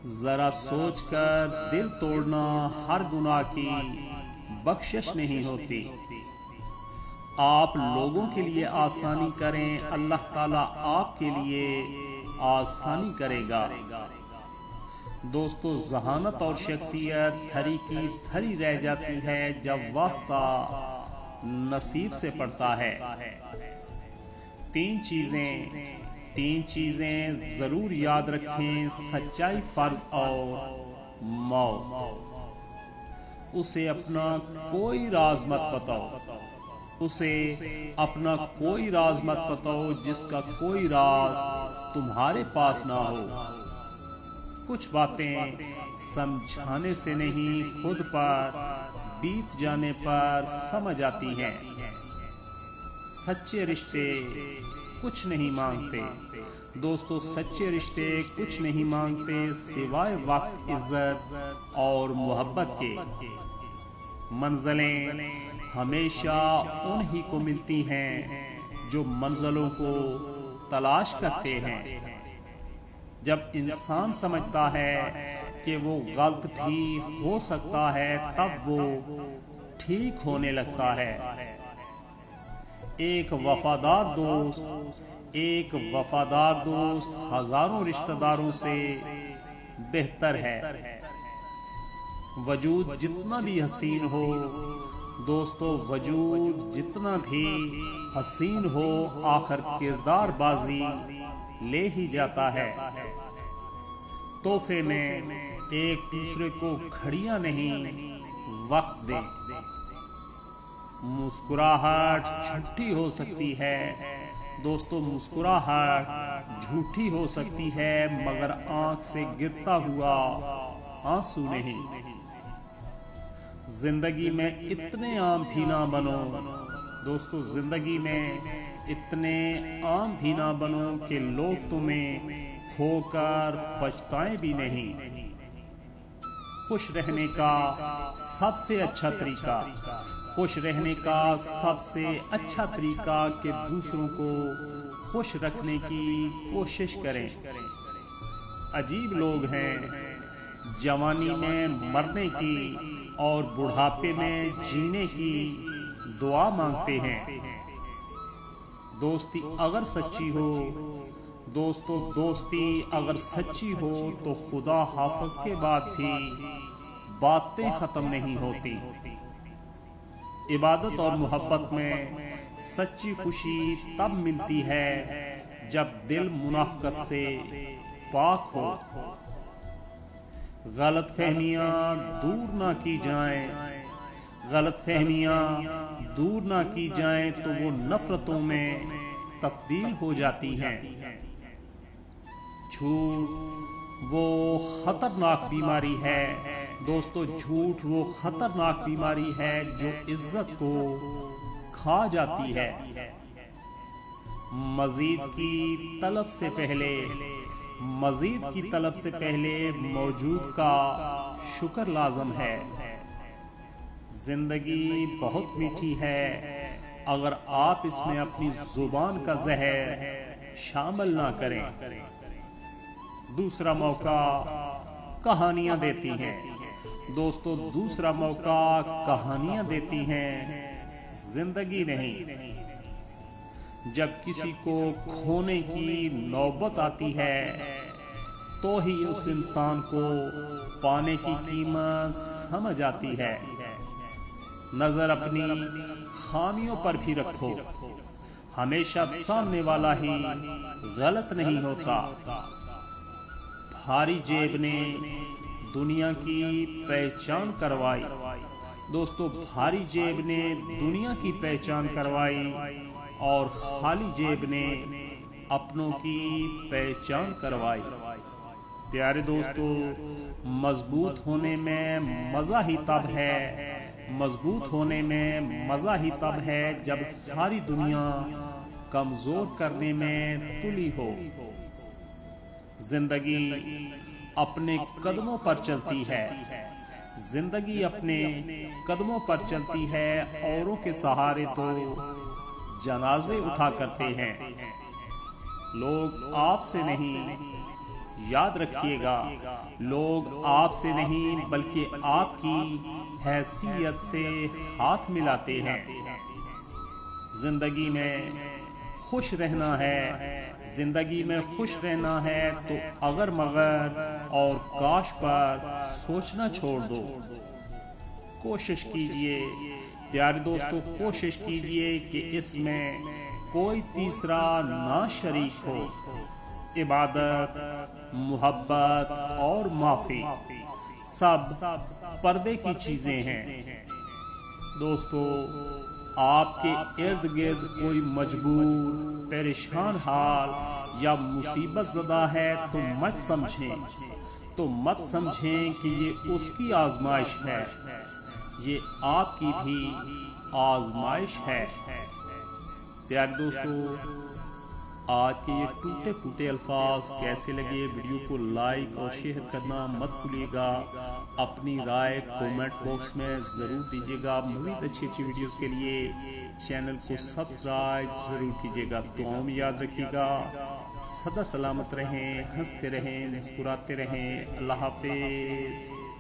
ذرا سوچ کر دل توڑنا ہر گناہ کی بخشش نہیں ہوتی۔ آپ لوگوں کے لیے آسانی کریں، اللہ تعالیٰ آپ کے لیے آسانی کرے گا۔ دوستو، ذہانت اور شخصیت تھری کی تھری رہ جاتی ہے جب واسطہ نصیب سے پڑتا ہے۔ تین چیزیں ضرور یاد رکھیں: سچائی، فرض اور موت۔ اسے اپنا کوئی راز مت بتاؤ جس کا کوئی راز تمہارے پاس نہ ہو۔ کچھ باتیں سمجھانے سے نہیں، خود پر بیت جانے پر سمجھ آتی ہیں۔ سچے رشتے کچھ نہیں مانگتے دوستو، سچے رشتے کچھ نہیں مانگتے سوائے وقت، عزت اور محبت کے۔ منزلیں ہمیشہ انہی کو ملتی ہیں جو منزلوں کو تلاش کرتے ہیں۔ جب انسان سمجھتا ہے کہ وہ غلط بھی ہو سکتا ہے، تب وہ ٹھیک ہونے لگتا ہے۔ ایک وفادار دوست ہزاروں رشتہ داروں سے بہتر ہے۔ وجود جتنا بھی حسین ہو دوستو، آخر کردار بازی لے ہی جاتا ہے۔ تحفے میں ایک دوسرے کو گھڑیاں نہیں، وقت دیں۔ مسکراہٹ جھوٹی ہو سکتی ہے دوستو، مسکراہٹ جھوٹی ہو سکتی ہے، مگر آنکھ سے گرتا ہوا آنسو نہیں۔ زندگی میں اتنے عام بھی نہ بنو دوستو، زندگی میں اتنے عام بھی نہ بنو کہ لوگ تمہیں کھو کر پچھتائیں بھی نہیں۔ خوش رہنے کا سب سے اچھا طریقہ کہ دوسروں کو خوش رکھنے کی کوشش کریں۔ عجیب لوگ ہیں، جوانی میں مرنے کی اور بڑھاپے میں جینے کی دعا مانگتے ہیں۔ دوستی اگر سچی ہو تو خدا حافظ کے بعد بھی باتیں ختم نہیں ہوتی۔ عبادت اور محبت میں سچی خوشی تب ملتی ہے جب دل منافقت سے پاک ہو۔ غلط فہمیاں دور نہ کی جائیں تو وہ نفرتوں میں تبدیل ہو جاتی ہیں۔ جھوٹ وہ خطرناک بیماری ہے دوستو، جھوٹ وہ خطرناک بیماری ہے جو عزت کو کھا جاتی ہے۔ مزید کی طلب سے پہلے موجود کا شکر لازم ہے۔ زندگی بہت میٹھی ہے اگر آپ اس میں اپنی زبان کا زہر شامل نہ کریں۔ دوسرا موقع کہانیاں دیتی ہیں دوستو، دیتی ہیں، زندگی نہیں۔ جب کسی کو کھونے کی نوبت آتی ہے تو ہی اس انسان کو پانے کی قیمت سمجھ آتی ہے۔ نظر اپنی خامیوں پر بھی رکھو، ہمیشہ سامنے والا ہی غلط نہیں ہوتا۔ بھاری جیب نے دنیا کی پہچان کروائی دوستو، بھاری جیب نے دنیا کی پہچان کروائی اور خالی جیب نے اپنوں کی پہچان کروائی۔ پیارے دوستو، مضبوط ہونے میں مزہ ہی تب ہے جب ساری دنیا کمزور کرنے میں تلی ہو۔ زندگی اپنے قدموں پر چلتی ہے، اوروں کے سہارے تو جنازے اٹھا کرتے ہیں۔ لوگ آپ سے نہیں یاد رکھیے گا لوگ آپ سے نہیں بلکہ آپ کی حیثیت سے ہاتھ ملاتے ہیں۔ زندگی میں خوش رہنا ہے، زندگی میں خوش رہنا ہے تو اگر مگر اور کاش پر سوچنا چھوڑ دو۔ کوشش کیجئے پیارے دوستو، کوشش کیجئے کہ اس میں کوئی تیسرا نہ شریک ہو۔ عبادت، محبت اور معافی سب پردے کی چیزیں ہیں۔ دوستو، آپ کے ارد گرد کوئی مجبور، پریشان حال یا مصیبت زدہ ہے تو مت سمجھیں کہ یہ اس کی آزمائش ہے، یہ آپ کی بھی آزمائش ہے۔ پیارے دوستو، آج کے یہ ٹوٹے پھوٹے الفاظ کیسے لگے؟ ویڈیو کو لائک اور شیئر کرنا مت بھولیے گا۔ اپنی رائے کومنٹ باکس میں ضرور دیجیے گا۔ مزید اچھی ویڈیوز کے لیے چینل کو سبسکرائب ضرور کیجیے گا۔ دعاؤں میں یاد رکھیے گا۔ سدا سلامت رہیں، ہنستے رہیں، مسکراتے رہیں۔ اللہ حافظ۔